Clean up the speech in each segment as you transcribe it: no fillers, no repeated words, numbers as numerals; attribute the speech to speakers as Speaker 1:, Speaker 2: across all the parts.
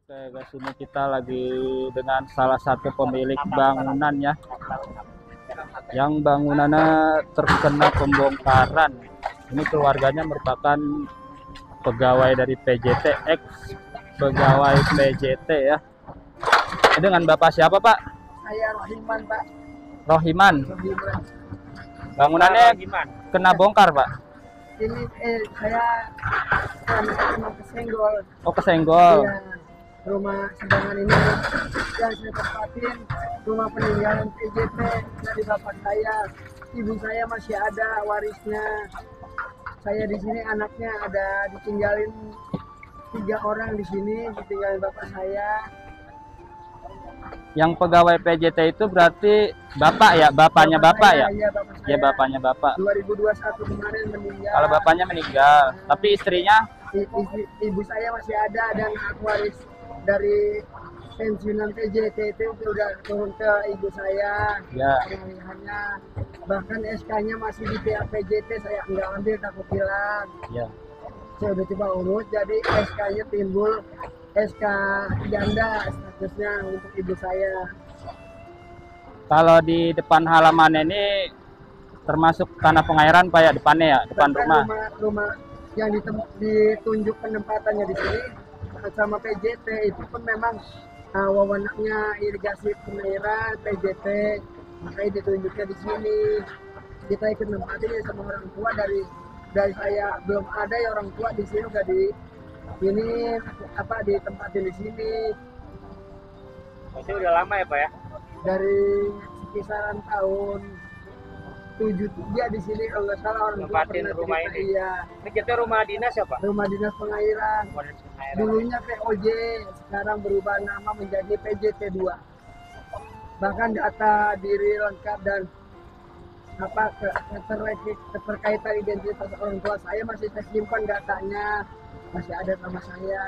Speaker 1: Oke guys, ini kita lagi dengan salah satu pemilik bangunan ya, yang bangunannya terkena pembongkaran. Ini keluarganya merupakan pegawai dari PJT, ex pegawai PJT ya. Ini dengan Bapak siapa Pak?
Speaker 2: Saya Rohiman Pak.
Speaker 1: Rohiman.
Speaker 2: Rohiman.
Speaker 1: Bangunannya kena bongkar Pak?
Speaker 2: Ini saya kena kesenggol.
Speaker 1: Oh, kesenggol.
Speaker 2: Iya. Rumah sedangkan ini yang saya tempatin rumah peninggalan PJT dari bapak saya. Ibu saya masih ada warisnya. Saya di sini anaknya ada ditinggalin 3 orang di sini, ditinggalin bapak saya.
Speaker 1: Yang pegawai PJT itu berarti Bapak ya, bapaknya Bapak ya?
Speaker 2: Iya, bapak saya.
Speaker 1: Ya, bapaknya Bapak.
Speaker 2: 2021 kemarin meninggal.
Speaker 1: Kalau bapaknya meninggal, tapi istrinya?
Speaker 2: Ibu saya masih ada dan hak waris dari pensiunan PJT itu udah turun ke ibu saya.
Speaker 1: Ya.
Speaker 2: Hanya bahkan SK-nya masih di pihak PJT, saya nggak ambil, takut hilang.
Speaker 1: Ya.
Speaker 2: Saya udah coba urus, jadi SK-nya timbul SK janda statusnya untuk ibu saya.
Speaker 1: Kalau di depan halaman ini termasuk tanah pengairan Pak ya, depannya ya, depan rumah.
Speaker 2: Rumah yang ditunjuk penempatannya di sini sama PJT itu pun memang wewenangnya irigasi pengairan PJT, makanya ditunjuknya di sini. Kita ikut nempatin ya sama orang tua dari saya belum ada ya, orang tua di sini udah ditempatin di sini.
Speaker 3: Masih udah lama ya Pak ya?
Speaker 2: Dari kisaran tahun 73 di sini kalau nggak salah orang tua
Speaker 3: Tempatin
Speaker 2: pernah
Speaker 3: rumah
Speaker 2: cerita.
Speaker 3: ini.
Speaker 2: Iya.
Speaker 3: Ini kita rumah dinas ya Pak?
Speaker 2: Rumah dinas pengairan. Dulunya POJ, sekarang berubah nama menjadi PJT 2. Bahkan data diri lengkap dan keterkaitan identitas orang tua saya masih saya simpan, datanya masih ada sama saya.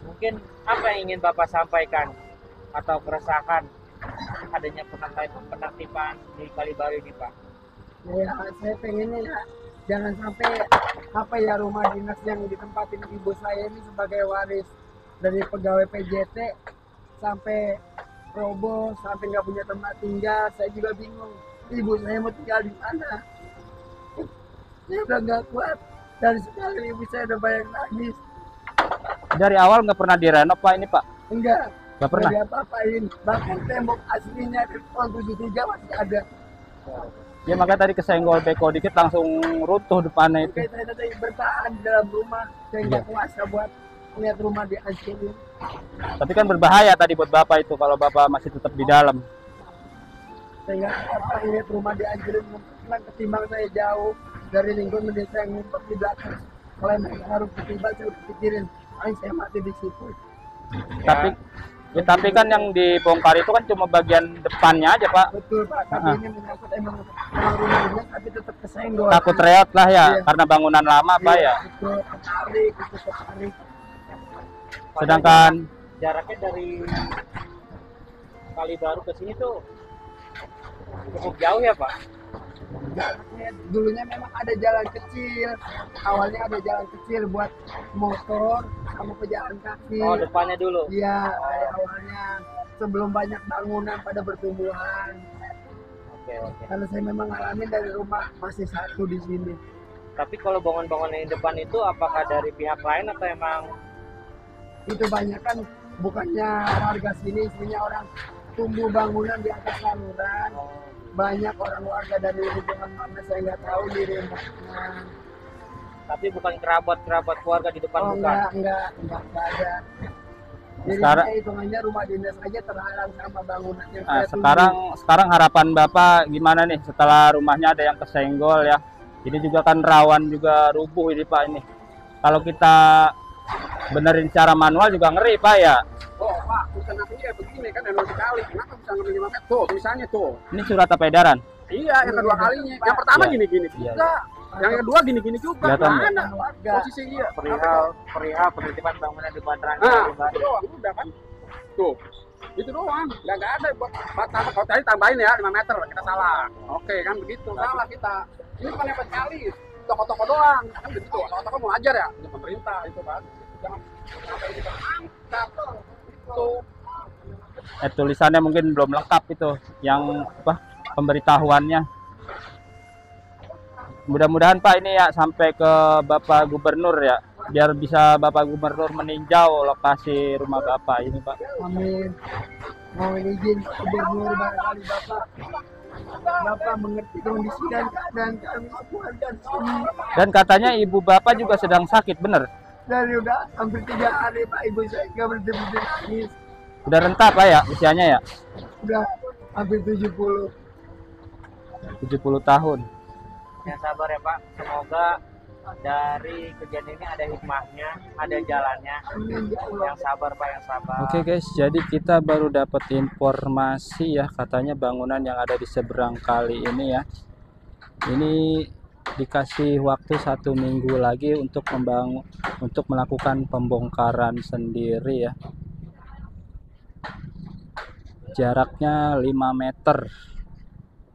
Speaker 3: Mungkin apa yang ingin Bapak sampaikan atau keresahan adanya penertiban di Kalibaru ini Pak?
Speaker 2: Ya, saya pengennya ya, jangan sampai rumah dinas yang ditempatin ibu saya ini sebagai waris dari pegawai PJT sampai roboh, sampai nggak punya tempat tinggal. Saya juga bingung, ibu saya mau tinggal di mana? Saya udah nggak kuat, dari sekali ibu saya udah banyak nangis.
Speaker 1: Dari awal nggak pernah direnov Pak ini Pak?
Speaker 2: Enggak
Speaker 1: pernah?
Speaker 2: Diapa-apain, bahkan tembok aslinya di tahun 73 masih ada.
Speaker 1: Ya makanya tadi kesenggol beko dikit langsung runtuh depannya itu.
Speaker 2: Saya tadi bertahan di dalam rumah, saya nggak kuasa buat lihat rumah dihancurin.
Speaker 1: Tapi kan berbahaya tadi buat Bapak itu kalau Bapak masih tetap di dalam.
Speaker 2: Saya nggak apa lihat rumah dihancurin, ketimbang saya jauh dari lingkungan desa yang ngumpet di belakang. Kalau yang harus ketimbang saya udah pikirin, saya mati di situ.
Speaker 1: Tapi kan yang dibongkar itu kan cuma bagian depannya aja Pak.
Speaker 2: Betul Pak, tapi ini menyangkut emang rumah ini, tapi tetap kesenggol.
Speaker 1: Takut reot lah ya,
Speaker 2: Iya.
Speaker 1: karena bangunan lama Pak ya.
Speaker 2: Betul, ketarik.
Speaker 1: Sedangkan
Speaker 3: Jaraknya dari Kalibaru ke sini tuh cukup jauh ya Pak?
Speaker 2: Jaraknya dulunya memang ada jalan kecil, awalnya ada jalan kecil buat motor sama pejalan kaki.
Speaker 3: Oh, depannya dulu?
Speaker 2: Iya, awalnya sebelum banyak bangunan pada bertumbuhan.
Speaker 3: Oke.
Speaker 2: Karena saya memang ngalamin dari rumah masih satu di sini.
Speaker 3: Tapi kalau bangunan-bangunan yang depan itu apakah dari pihak lain atau emang?
Speaker 2: Itu banyak kan bukannya warga sini, sebenarnya orang tumbuh bangunan di atas saluran. Banyak orang warga dari lingkungan mana saya nggak tahu di rumahnya.
Speaker 3: Tapi bukan kerabat keluarga di depan, bukan?
Speaker 2: Enggak ada. Jadi
Speaker 1: Sekarang-
Speaker 2: hitungannya rumah dinas aja terhalang sama bangunan yang
Speaker 1: Nah,
Speaker 2: saya tumbuh.
Speaker 1: sekarang harapan Bapak gimana nih setelah rumahnya ada yang kesenggol ya? Ini juga kan rawan juga rubuh ini Pak ini. Kalau kita benerin secara manual juga ngeri Pak ya.
Speaker 4: Oh Pak, bukan aku kayak begini kan enak sekali. Kenapa bisa ngambil 5 meter? Tuh, misalnya tuh.
Speaker 1: Ini surat apa edaran?
Speaker 4: Iya, yang kedua kalinya. Yang pertama
Speaker 1: Iya.
Speaker 4: gini-gini
Speaker 1: Iya.
Speaker 4: juga. Yang kedua gini-gini juga.
Speaker 1: Kelihatan
Speaker 4: Mana
Speaker 2: warga.
Speaker 4: posisi iya.
Speaker 3: Perihal penertiban bangunan di Bantaran
Speaker 4: Nah,
Speaker 3: Kalibaru.
Speaker 4: itu doang udah kan. Tuh. Itu doang. Nggak ada buat tambah. Kalau tadi tambahin ya 5 meter, kita salah. Oke, kan begitu. Salah kita. Ini bukan hebat sekali. Toko-toko doang. Kan begitu. Toko-toko mau ajar ya. Ini pemerintah itu kan. Jangan sampai kita angkat. itu.
Speaker 1: Tulisannya mungkin belum lengkap itu, yang apa pemberitahuannya. Mudah-mudahan Pak ini ya sampai ke Bapak Gubernur ya, biar bisa Bapak Gubernur meninjau lokasi rumah Bapak ini Pak.
Speaker 2: Amin. Mohon izin Gubernur, barangkali Bapak mengerti kondisi dan keadaan kami keluarga di sini.
Speaker 1: Dan katanya ibu Bapak juga sedang sakit, bener?
Speaker 2: Dari udah hampir 3 hari Pak, ibu saya nggak berhenti nangis.
Speaker 1: Udah renta Pak ya usianya ya?
Speaker 2: Udah hampir 70.
Speaker 1: 70 tahun.
Speaker 3: Yang sabar ya Pak, semoga dari kejadian ini ada hikmahnya, ada jalannya.
Speaker 2: Amin ya Allah.
Speaker 3: Yang sabar Pak, yang sabar.
Speaker 1: Oke guys, jadi kita baru dapat informasi ya, katanya bangunan yang ada di seberang kali ini ya, ini dikasih waktu 1 minggu lagi untuk melakukan pembongkaran sendiri ya. Jaraknya 5 meter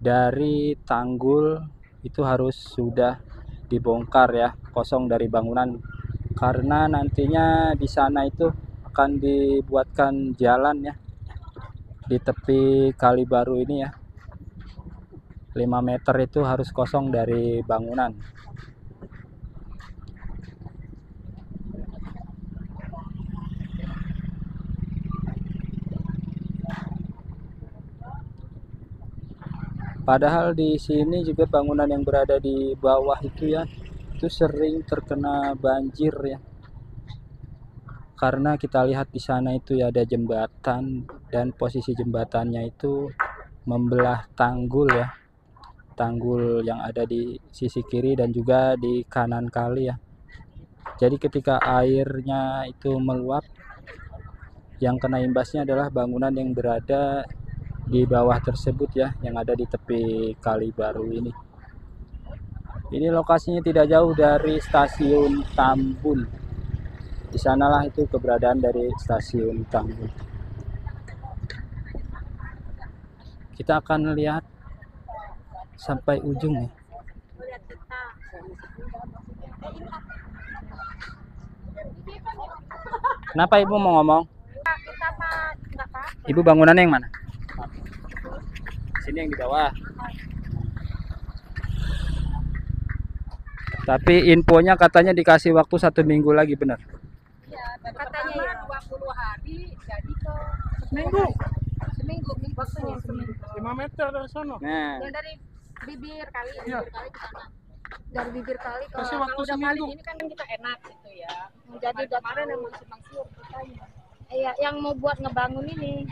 Speaker 1: dari tanggul itu harus sudah dibongkar ya, kosong dari bangunan, karena nantinya di sana itu akan dibuatkan jalan ya di tepi kali baru ini ya. 5 meter itu harus kosong dari bangunan. Padahal di sini juga bangunan yang berada di bawah itu ya, itu sering terkena banjir ya. Karena kita lihat di sana itu ya ada jembatan, dan posisi jembatannya itu membelah tanggul ya. Tanggul yang ada di sisi kiri dan juga di kanan kali ya. Jadi ketika airnya itu meluap, yang kena imbasnya adalah bangunan yang berada di bawah tersebut ya, yang ada di tepi kali baru ini. Ini lokasinya tidak jauh dari stasiun Tambun. Di sanalah itu keberadaan dari stasiun Tambun. Kita akan lihat sampai ujung ya. Kenapa Ibu mau ngomong? Ibu bangunannya yang mana? Sini yang di bawah. Tapi infonya katanya dikasih waktu 1 minggu lagi, benar?
Speaker 5: Ya, katanya ya 20 hari jadi ke
Speaker 4: Seminggu.
Speaker 5: seminggu waktunya seminggu.
Speaker 4: 5 meter dari sana.
Speaker 1: Nah,
Speaker 5: Yang dari bibir kali,
Speaker 4: Iya.
Speaker 5: bibir kali ke sana. Dari bibir kali ke
Speaker 4: Kasih waktu
Speaker 5: kalau udah kali
Speaker 4: seminggu.
Speaker 5: ini kan kita enak gitu ya. Jadi kemarin emang simpang-siur kitanya. Iya, yang mau buat ngebangun ini,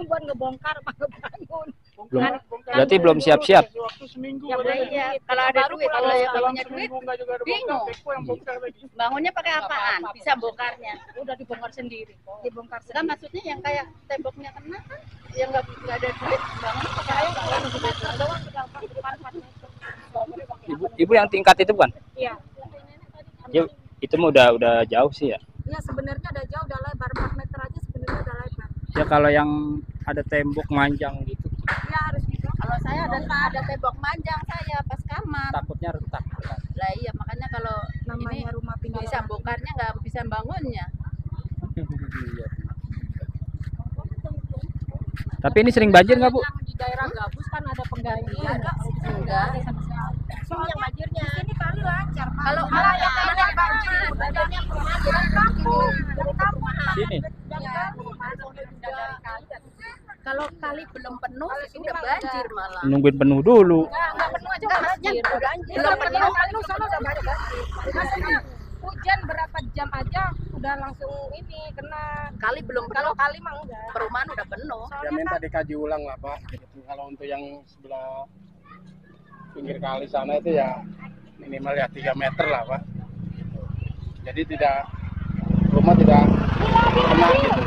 Speaker 5: buat ngebongkar apa ngebangun.
Speaker 1: belum, berarti belum siap-siap.
Speaker 4: Waktu seminggu.
Speaker 5: Ya,
Speaker 4: ada.
Speaker 5: iya.
Speaker 6: Kalau ada duit, kalau yang
Speaker 4: Dalam
Speaker 6: punya duit,
Speaker 4: seminggu nggak juga ada
Speaker 6: bingung.
Speaker 4: bongkar. Beko yang bongkar lagi.
Speaker 6: bangunnya pakai apaan? Bisa bongkarnya.
Speaker 5: Udah dibongkar sendiri. Dibongkar
Speaker 6: Kan
Speaker 5: sendiri.
Speaker 6: maksudnya yang kayak temboknya kena kan, yang nggak ada duit, bangunnya pakai apaan?
Speaker 1: Ibu yang tingkat itu bukan?
Speaker 5: Iya.
Speaker 1: Ya, itu mah udah jauh sih ya.
Speaker 5: Iya, sebenarnya udah jauh, udah lebar 4 meter aja sebenarnya udah lebar.
Speaker 1: Ya kalau yang ada tembok manjang gitu,
Speaker 5: Iya, harus gitu.
Speaker 6: Kalau saya ada tembok manjang saya pas kamar.
Speaker 1: takutnya retak.
Speaker 6: Lah iya, makanya kalau
Speaker 5: Namanya
Speaker 6: ini
Speaker 5: rumah pinggir
Speaker 6: bisa bongkarnya nggak bisa bangunnya.
Speaker 1: Iya. Tapi ini sering banjir nggak Bu?
Speaker 5: Yang di daerah Gabus kan ada penggantian.
Speaker 6: Enggak.
Speaker 5: Soalnya banjirnya. Di sini kali lancar. Pak.
Speaker 6: Kalau
Speaker 5: malah
Speaker 6: ada
Speaker 5: yang banyak banjir, badannya pernah dari kampung. Dari kampung.
Speaker 1: Sini.
Speaker 6: kalau kali belum penuh itu udah banjir malah.
Speaker 1: Nungguin penuh dulu.
Speaker 5: Enggak penuh aja
Speaker 6: Enggak,
Speaker 5: udah
Speaker 6: maksudnya
Speaker 5: banjir.
Speaker 6: belum
Speaker 5: Penuh soalnya udah banjir. Maksudnya hujan berapa jam aja udah langsung ini kena.
Speaker 6: Kali belum
Speaker 5: Kalau
Speaker 6: penuh,
Speaker 5: kali mah enggak.
Speaker 6: perumahan udah penuh.
Speaker 4: Ya minta dikaji ulang lah Pak. Gitu. Kalau untuk yang sebelah pinggir kali sana itu ya minimal ya 3 meter lah Pak. Jadi rumah tidak kena gitu.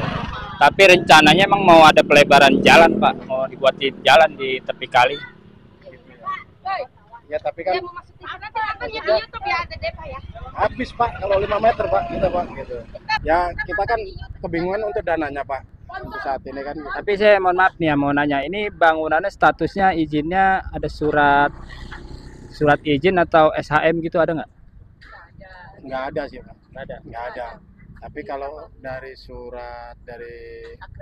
Speaker 1: Tapi rencananya emang mau ada pelebaran jalan Pak, mau dibuatin jalan di tepi kali.
Speaker 4: Ya tapi kan
Speaker 5: Mau masuk TV nanti nontonnya di YouTube ya ada deh Pak ya.
Speaker 4: habis Pak kalau 5 meter Pak kita Pak gitu. Ya kita kan kebingungan untuk dananya Pak untuk saat ini kan.
Speaker 1: Tapi saya mohon maaf nih ya, mau nanya, ini bangunannya statusnya izinnya ada surat izin atau SHM gitu ada nggak?
Speaker 4: Nggak ada sih Pak.
Speaker 1: Nggak ada.
Speaker 4: Nggak ada. Tapi kalau dari surat dari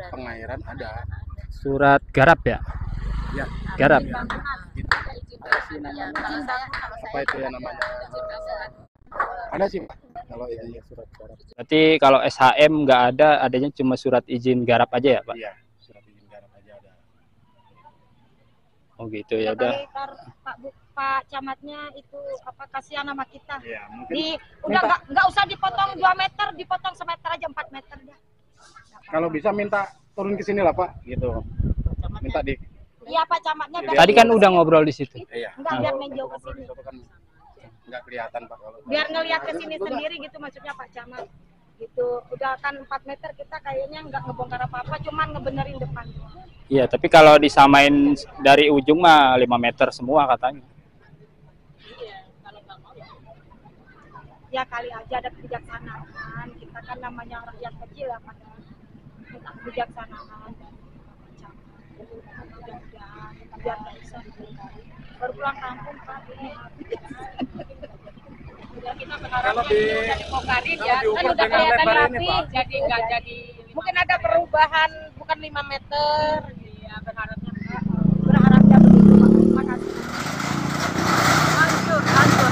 Speaker 4: pengairan ada.
Speaker 1: Surat garap ya?
Speaker 4: Ya.
Speaker 1: Garap.
Speaker 4: Apa itu ya namanya? Ada sih Pak. Kalau ini surat garap.
Speaker 1: Berarti kalau SHM nggak ada, adanya cuma surat izin garap aja ya Pak?
Speaker 4: Iya, surat izin garap aja ada.
Speaker 1: Oh gitu ya udah.
Speaker 5: Pak Camatnya itu apa kasihan sama kita.
Speaker 4: Iya, mungkin
Speaker 5: Udah nggak usah dipotong 2 meter, dipotong semeter aja 4 meter dah.
Speaker 4: kalau bisa minta turun ke sini lah Pak, gitu. Minta di.
Speaker 5: Iya Pak Camatnya.
Speaker 1: Tadi kan udah ngobrol di situ.
Speaker 4: Iya.
Speaker 5: Enggak biar menjauh ke sini.
Speaker 4: Itu kan nggak kelihatan Pak kalau.
Speaker 5: Biar ngelihat ke sini sendiri gitu maksudnya Pak Camat. Gitu. Udah kan 4 meter kita kayaknya nggak ngebongkar apa-apa, cuman ngebenerin depan.
Speaker 1: Iya, tapi kalau disamain dari ujung mah 5 meter semua katanya.
Speaker 5: Ya kali aja ada kebijaksanaan. Kita kan namanya rakyat kecil ya Pak. Minta kebijaksanaan. Mudah-mudahan biar nggak bisa baru pulang kampung Pak. Kita
Speaker 4: Kalau di
Speaker 5: dibongkarin
Speaker 4: kalau
Speaker 5: ya.
Speaker 4: diukur
Speaker 5: Kan udah
Speaker 4: dengan
Speaker 5: kelihatan
Speaker 4: lebar ini,
Speaker 5: rapi,
Speaker 4: Pak.
Speaker 5: jadi nggak jadi. Mungkin ada perubahan bukan 5 meter. Iya berharapnya Pak. Berharapnya begitu Pak. Terima kasih.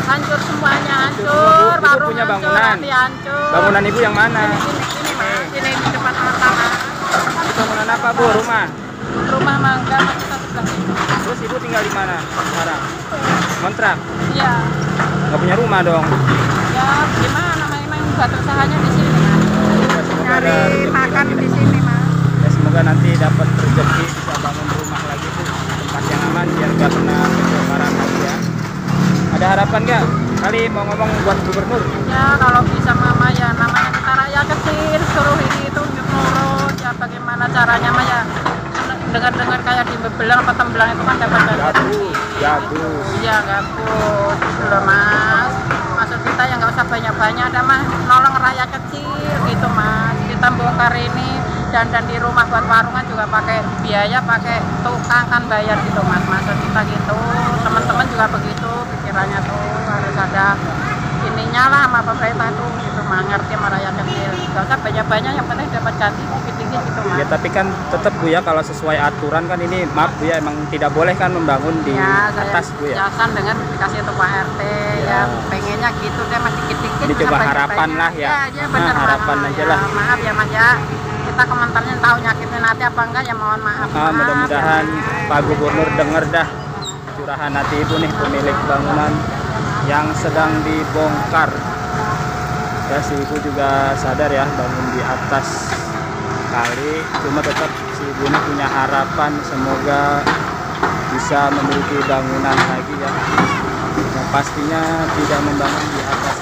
Speaker 5: Hancur semuanya hancur.
Speaker 1: Ibu punya bangunan.
Speaker 5: Hancur.
Speaker 1: Bangunan ibu yang mana?
Speaker 5: Ini Mas, ini di depan mata Mas.
Speaker 1: Itu bangunan apa Bu? Rumah?
Speaker 5: Rumah mangga masih satu belah.
Speaker 1: Terus ibu tinggal di mana sekarang? Kontrak?
Speaker 5: Iya.
Speaker 1: Nggak punya rumah dong?
Speaker 5: Ya gimana memang buat usahanya di sini Mas.
Speaker 1: Semoga ada
Speaker 5: Cari
Speaker 1: rezeki
Speaker 5: makan
Speaker 1: lagi
Speaker 5: di
Speaker 1: deh.
Speaker 5: sini Mas.
Speaker 1: Ya, semoga nanti dapat rezeki bisa bangun rumah lagi tuh, tempat yang aman biar nggak kena kebakaran lagi ya. Ada harapan nggak? Kali mau ngomong buat gubernur?
Speaker 5: Ya kalau bisa mama ya namanya kita rakyat kecil suruh ini itu nurut ya bagaimana caranya mah ya dengar-dengar kayak di Bebelang apa Tembelang itu kan dapat
Speaker 1: Gabus.
Speaker 5: iya gabus gitu loh Mas. Maksud kita ya nggak usah banyak-banyak ada mah nolong rakyat kecil gitu Mas. Kita bongkar ini dan di rumah buat warungan juga pakai biaya pakai tukang kan bayar gitu Mas. Maksud kita gitu teman-teman juga begitu pikirannya tuh harus ada ininya lah sama pemerintah tuh gitu mah ngerti sama rakyat kecil nggak usah banyak-banyak yang penting dapat ganti dikit-dikit gitu Mas.
Speaker 1: Ya tapi kan tetap Bu ya kalau sesuai aturan kan ini maaf Bu ya emang tidak boleh kan membangun di
Speaker 5: Ya, saya
Speaker 1: atas Bu ya.
Speaker 5: jasan dengan dikasih itu Pak RT ya pengennya gitu deh mas dikit-dikit
Speaker 1: Ini
Speaker 5: nggak
Speaker 1: coba
Speaker 5: banyak-banyak.
Speaker 1: harapan lah ya.
Speaker 5: Ya bener
Speaker 1: Harapan
Speaker 5: Mas.
Speaker 1: aja
Speaker 5: Ya,
Speaker 1: lah.
Speaker 5: maaf ya Mas ya kita komentarnya tahu nyakitin hati apa enggak ya mohon maaf. Maaf,
Speaker 1: Mudah-mudahan
Speaker 5: ya.
Speaker 1: Pak Gubernur denger dah curahan hati ibu nih pemilik bangunan yang sedang dibongkar. Ya si ibu juga sadar ya bangun di atas kali, cuma tetap si ibu ini punya harapan semoga bisa memiliki bangunan lagi ya. Yang pastinya tidak membangun di atas